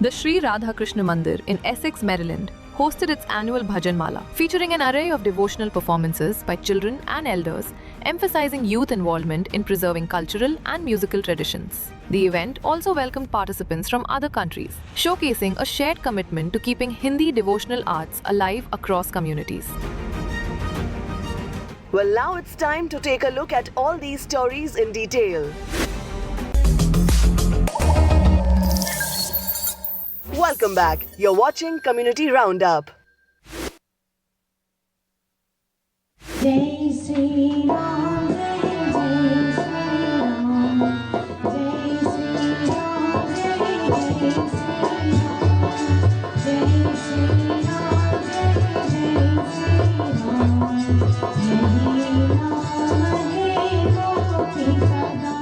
The Sri Radha Krishna Mandir in Essex, Maryland, hosted its annual Bhajan Mala, featuring an array of devotional performances by children and elders, emphasizing youth involvement in preserving cultural and musical traditions. The event also welcomed participants from other countries, showcasing a shared commitment to keeping Hindi devotional arts alive across communities. Well, now it's time to take a look at all these stories in detail. Welcome back. You're watching Community Roundup. Jai Sri Ram, Jai Sri Ram, Jai Sri Ram, Jai Sri Ram, Jai Sri Ram, Jai Sri Ram.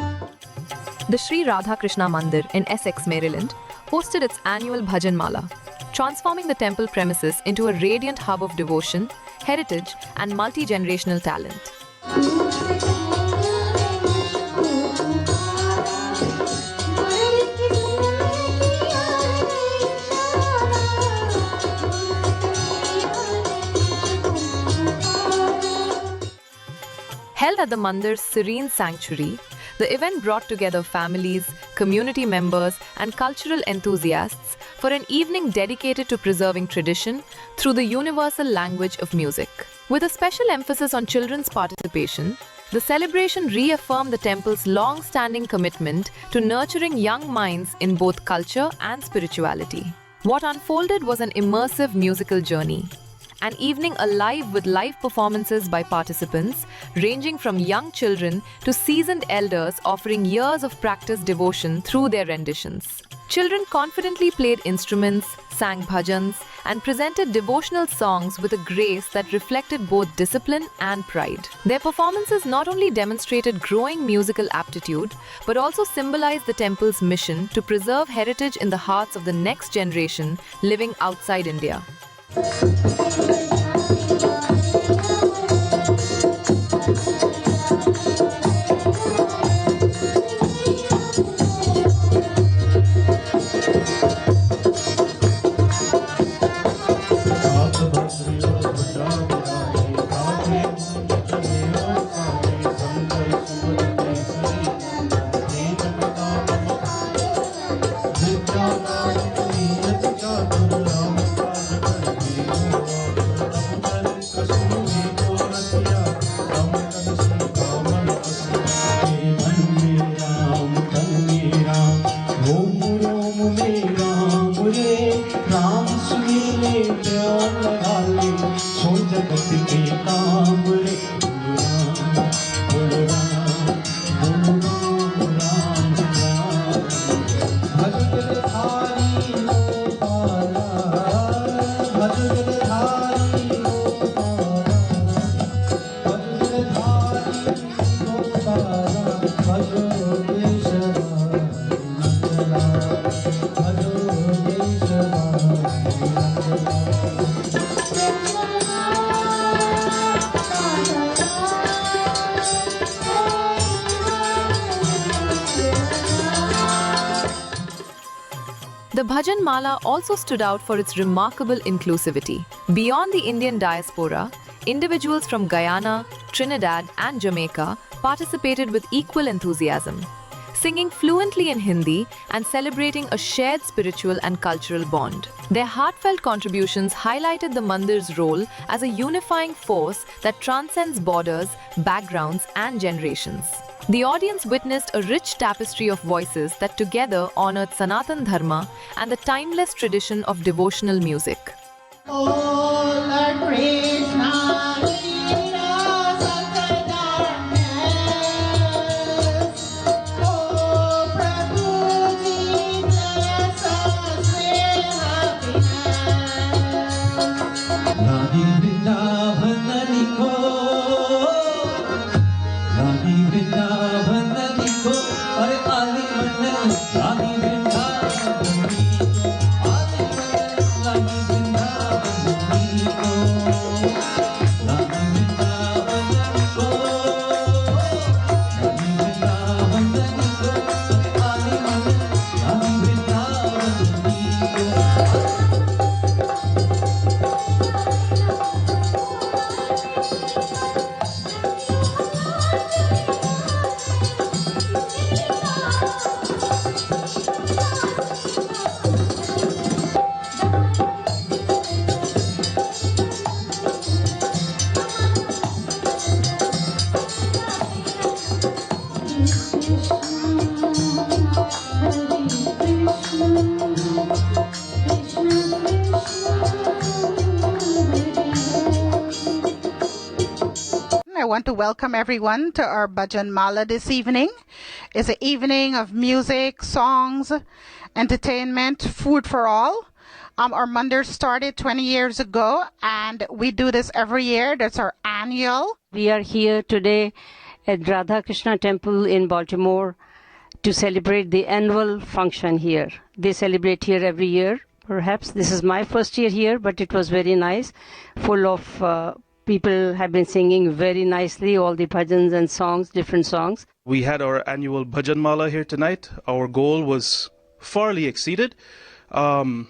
The Sri Radha Krishna Mandir in Essex, Maryland, hosted its annual Bhajan Mala, transforming the temple premises into a radiant hub of devotion, heritage, and multi-generational talent. Held at the Mandir's serene sanctuary, the event brought together families, community members, and cultural enthusiasts for an evening dedicated to preserving tradition through the universal language of music. With a special emphasis on children's participation, the celebration reaffirmed the temple's long-standing commitment to nurturing young minds in both culture and spirituality. What unfolded was an immersive musical journey, an evening alive with live performances by participants ranging from young children to seasoned elders offering years of practiced devotion through their renditions. Children confidently played instruments, sang bhajans, and presented devotional songs with a grace that reflected both discipline and pride. Their performances not only demonstrated growing musical aptitude, but also symbolized the temple's mission to preserve heritage in the hearts of the next generation living outside India. The Bhajan Mala also stood out for its remarkable inclusivity. Beyond the Indian diaspora, individuals from Guyana, Trinidad, and Jamaica participated with equal enthusiasm, singing fluently in Hindi and celebrating a shared spiritual and cultural bond. Their heartfelt contributions highlighted the Mandir's role as a unifying force that transcends borders, backgrounds, and generations. The audience witnessed a rich tapestry of voices that together honored Sanatan Dharma and the timeless tradition of devotional music. want to welcome everyone to our Bhajan Mala this evening. It's an evening of music, songs, entertainment, food for all. Our Mandir started 20 years ago, and we do this every year. That's our annual. We are here today at Radha Krishna Temple in Baltimore to celebrate the annual function here. They celebrate here every year. Perhaps this is my first year here, but it was very nice. Full of people have been singing very nicely, all the bhajans and songs, different songs. We had our annual Bhajan Mala here tonight. Our goal was farly exceeded, and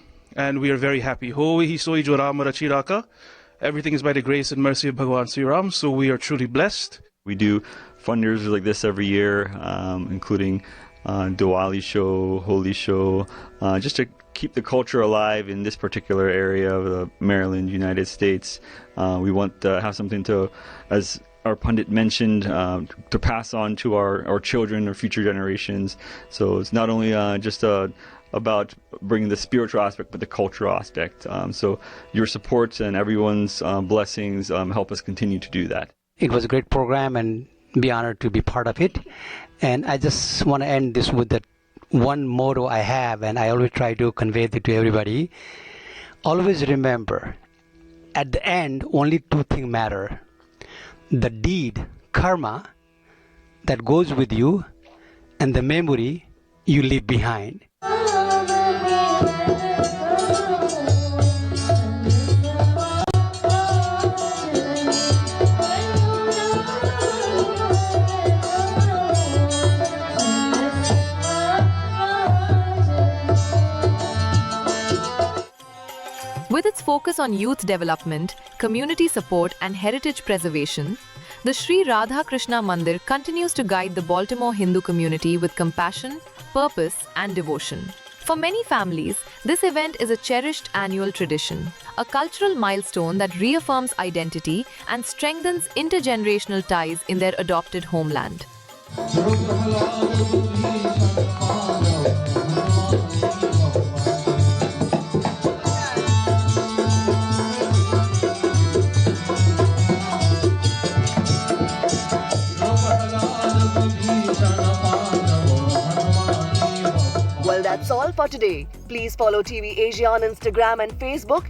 we are very happy. Ho hi soi jo Ram rachi raka. Everything is by the grace and mercy of Bhagwan Sri Ram, so we are truly blessed. We do fundraisers like this every year, including Diwali show, Holi show, just to keep the culture alive in this particular area of Maryland, United States. We want to have something to, as our pundit mentioned, to pass on to our children or future generations. So it's not only just about bringing the spiritual aspect, but the cultural aspect. So your support and everyone's blessings help us continue to do that. It was a great program and be honored to be part of it. And I just want to end this with that one motto I have, and I always try to convey it to everybody. Always remember, at the end, only two things matter. The deed, karma, that goes with you, and the memory you leave behind. With its focus on youth development, community support, and heritage preservation, the Sri Radha Krishna Mandir continues to guide the Baltimore Hindu community with compassion, purpose, and devotion. For many families, this event is a cherished annual tradition, a cultural milestone that reaffirms identity and strengthens intergenerational ties in their adopted homeland. Well, that's all for today. Please follow TV Asia on Instagram and Facebook